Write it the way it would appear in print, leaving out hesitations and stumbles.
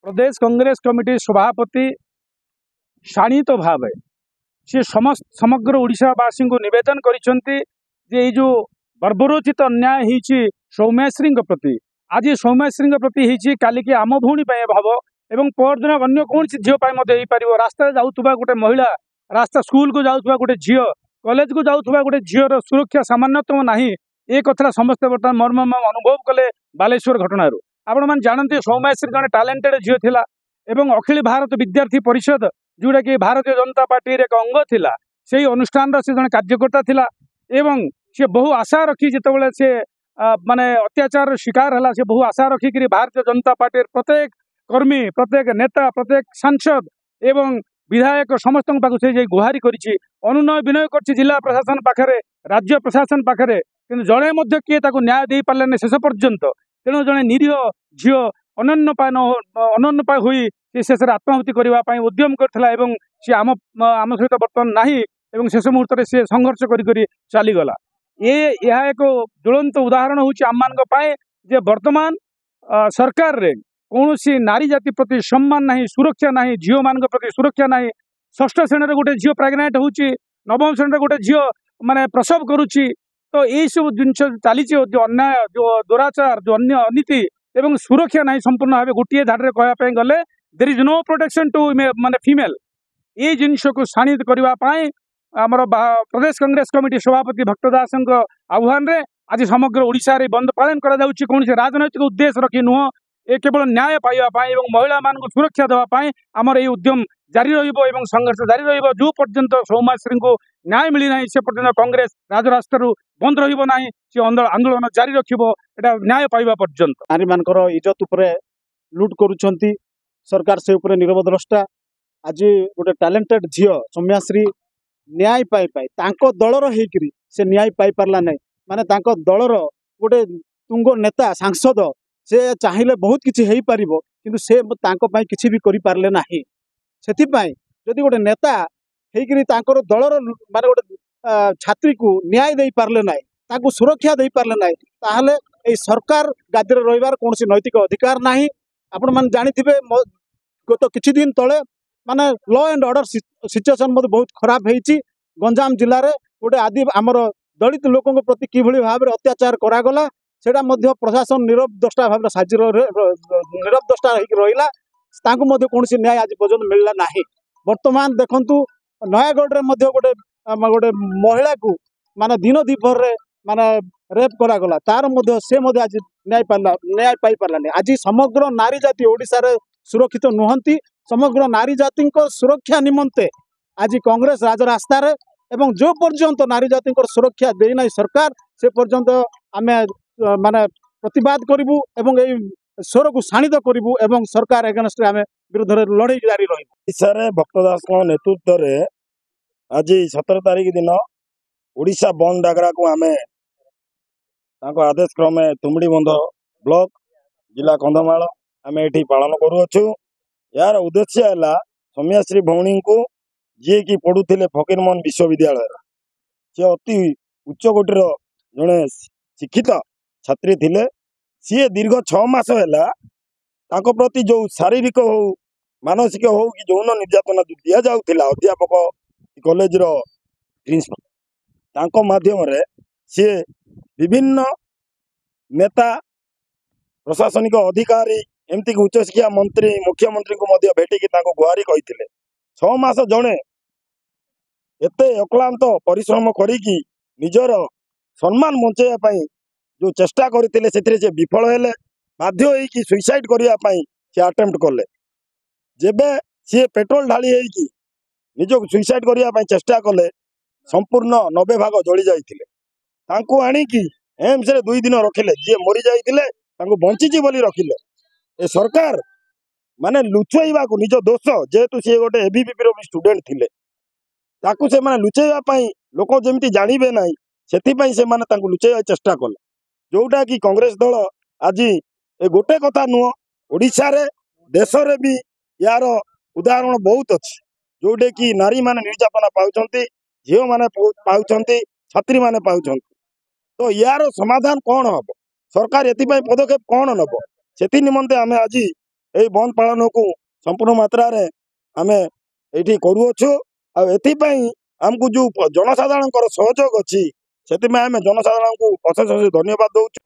प्रदेश Congress committee सभापति शाणित भाव सी समग्र ओडिशावासी को निवेदन करिसेंती जे ये जो बर्बरोचित अन्याय होईछि सौम्याश्री प्रति आज सौम्याश्री प्रति होईछि काली की आम भौणी भाव एवं परदिन अन्य कौन झील रास्ता जाऊा गोटे महिला रास्ता स्कूल को जाऊा गोटे झील कॉलेज को जाऊा गोटे झीर सुरक्षा सामान्यतम नहीं ए कथा समस्ते बर्तमान मर्म अनुभव कले बालेश्वर घटना आपण मैंने जानते सौम्याश्री जन टैलेंटेड झील थिला एवं अखिल भारत विद्यार्थी परिषद जोटा कि भारतीय जनता पार्टी एक अंग थिला से अनुष्ठान से जन कार्यकर्ता थिला एवं सी बहु आशा रखी जिते से माने अत्याचार शिकार है से बहु आशा रखिक भारतीय जनता पार्टी प्रत्येक कर्मी प्रत्येक नेता प्रत्येक सांसद एवं विधायक समस्त से गुहारी करिछि अनुनय विनय कर जिला प्रशासन पाखे राज्य प्रशासन पाखे कि जड़े किए न्याय दे पारे शेष पर्यंत तेणु जड़े निरीह झील अनन्यपाय हुई शेष आत्माहुति करने उद्यम करथिला एवं सी आम सहित बर्तमान नाही एवं शेष मुहूर्त से संघर्ष करी चलीगला यह एक ज्वलंत उदाहरण होछि आम मान जे वर्तमान सरकार रे कौन सी नारी जाति प्रति सम्मान नहीं सुरक्षा नहीं झील मान प्रति सुरक्षा नहीं षष्ठ श्रेणी गोटे झील प्रेग्नेंट होछि नवम श्रेणी गोटे झील माने प्रसव करुछि तो यही सब जिनस चली जो अन्याय जो दुराचार जो अन्य अनीति एवं सुरक्षा नहीं संपूर्ण भाव गोटे धाड़े कहवाई गले there is no protection to माने फीमेल ये जिनस को शाणित करने आमर प्रदेश कांग्रेस कमिटी सभापति भक्त दास आह्वान रे आज समग्र ओडिशा रे बंद पालन करा जाउछि कौन से राजनैतिक उद्देश्य रखी नुह ए केवल न्याय पाइबापी और महिला मान को सुरक्षा देवाई आमर ये उद्यम जारी रहिबो संघर्ष जारी रहिबो जो पर्यंत सौम्याश्री को न्याय मिली ना से पर्यंत कांग्रेस राजरास्ता बंद रहिबो नाही से आंदोलन जारी रखिबो एटा न्याय पाइबा पर्यंत नारी मानकर इज्जत उपरे लुट करुछंती सरकार से उपरे नीरव द्रष्टा आज गोटे टैलेंटेड झील सौम्याश्री न्याय पाई पाई तांको दलर हेकरी से न्याय पाई पारला नहीं माने तांको दलर गोटे तुंग नेता सांसद से चाहिए बहुत किसी हो पार कि से किसी भी करि पारले नाही सेथिपाई जदि गोटे नेता हेकरी तांकर दलर माने गोटे छात्री को न्याय दे पारले नाही ताकू सुरक्षा दे पारले नाही ताहले ए सरकार गादी रहिबार कौन नैतिक अधिकार नाही आपण मान जानिथिबे गत किछि दिन तले माने लॉ एंड ऑर्डर सिचुएशन बहुत खराब होईची गंजाम जिले में गोटे आदि आमर दलित लोकों प्रति किभली भाव अत्याचार करागला सेटा मध्य प्रशासन नीरव द्रष्टा भाव साजी नीरव द्रष्टा रहा कौन न्याय आज पर्यटन मिलला नहीं वर्तमान देखंतु नयागढ़ में गोटे गोटे महिला को माने दिन दीपर माने रेप करागला तार से आज न्याय पाई पारलानी आज समग्र नारी जाति ओडिशा रे सुरक्षित नुहंती समग्र नारी जाति सुरक्षा निमंते आज कांग्रेस राजरास्ता रे एवं जो पर्यंत नारी जाति सुरक्षा देना सरकार से पर्यंत आमे माने प्रतिवाद करिवु एवं ए स्वर को शाणित करिवु एवं सरकार एगेंस्ट आमे विरुद्ध लड़ाई जारी रहिबु। ओडिशा रे भक्तदास को नेतृत्व रे आज 17 तारीख दिन ओडिशा बंद डागरा को आमे ताको आदेश क्रमे तुमड़ी बंध ब्लॉक जिला कंधमाल आमे एठी पालन करूछु। यार उद्देश्य है सौम्याश्री भौणी को जी की पढ़ुले फकीरमोहन विश्वविद्यालय से अति उच्च कोटीर जड़े शिक्षित छात्री थिले सी दीर्घ 6 मास है प्रति जो शारीरिक हो मानसिक हो कि यौन निर्यातना दि जाऊला अध्यापक कॉलेज प्रिंसिपल माध्यम रे सी विभिन्न नेता प्रशासनिक अधिकारी एमती उच्च शिक्षा मंत्री मुख्यमंत्री को भेटिकी गुहारी कही 6 मास जड़े एते अक्लांत परिश्रम करी निजर सम्मान बचाई जो चेष्टा करते से विफल हेले बाध्य होई सुइसाइड करने से अटेम्प्ट कले जेबे सी पेट्रोल ढाली निजक सुइसाइड करने चेष्टा कले संपूर्ण 90 भाग जली जाते आणिकी एम्स रे 2 दिन रखिले जी मरी जाते बंची बोली रखिले ए सरकार माने लुचेवा को निज दोष जेहेतु सी गोटे एबीवीपी रो स्टूडेंट थिले ताकू से माने लुचेवा लोक जमी जानवे ना से लुचेवा चेष्टा कले जोटा कि कांग्रेस दल आज ए गोटे कथा नुह ओडिशा रे देश रे भी यार उदाहरण बहुत अच्छी जोटे कि नारी माने निर्यातना पाउछंती झील माने पाउछंती छात्री माने पाउछंती तो यार समाधान कौन हम सरकार एपाई पदक्षेप कौन नब से निमंते आम आज এই ବନ୍ଦ ପାଳନକୁ ସମ୍ପୂର୍ଣ୍ଣ ମାତ୍ରାରେ ଆମେ ଏଇଠି କରୁଅଛୁ। ଆଉ ଏଥିପାଇଁ ଆମକୁ ଯେଉଁ ଜନସାଧାରଣଙ୍କର ସହଯୋଗ ଅଛି ସେଥିପାଇଁ ଆମେ ଜନସାଧାରଣଙ୍କୁ ଅଶେଷ ଅଶେଷ ଧନ୍ୟବାଦ ଦେଉଛୁ।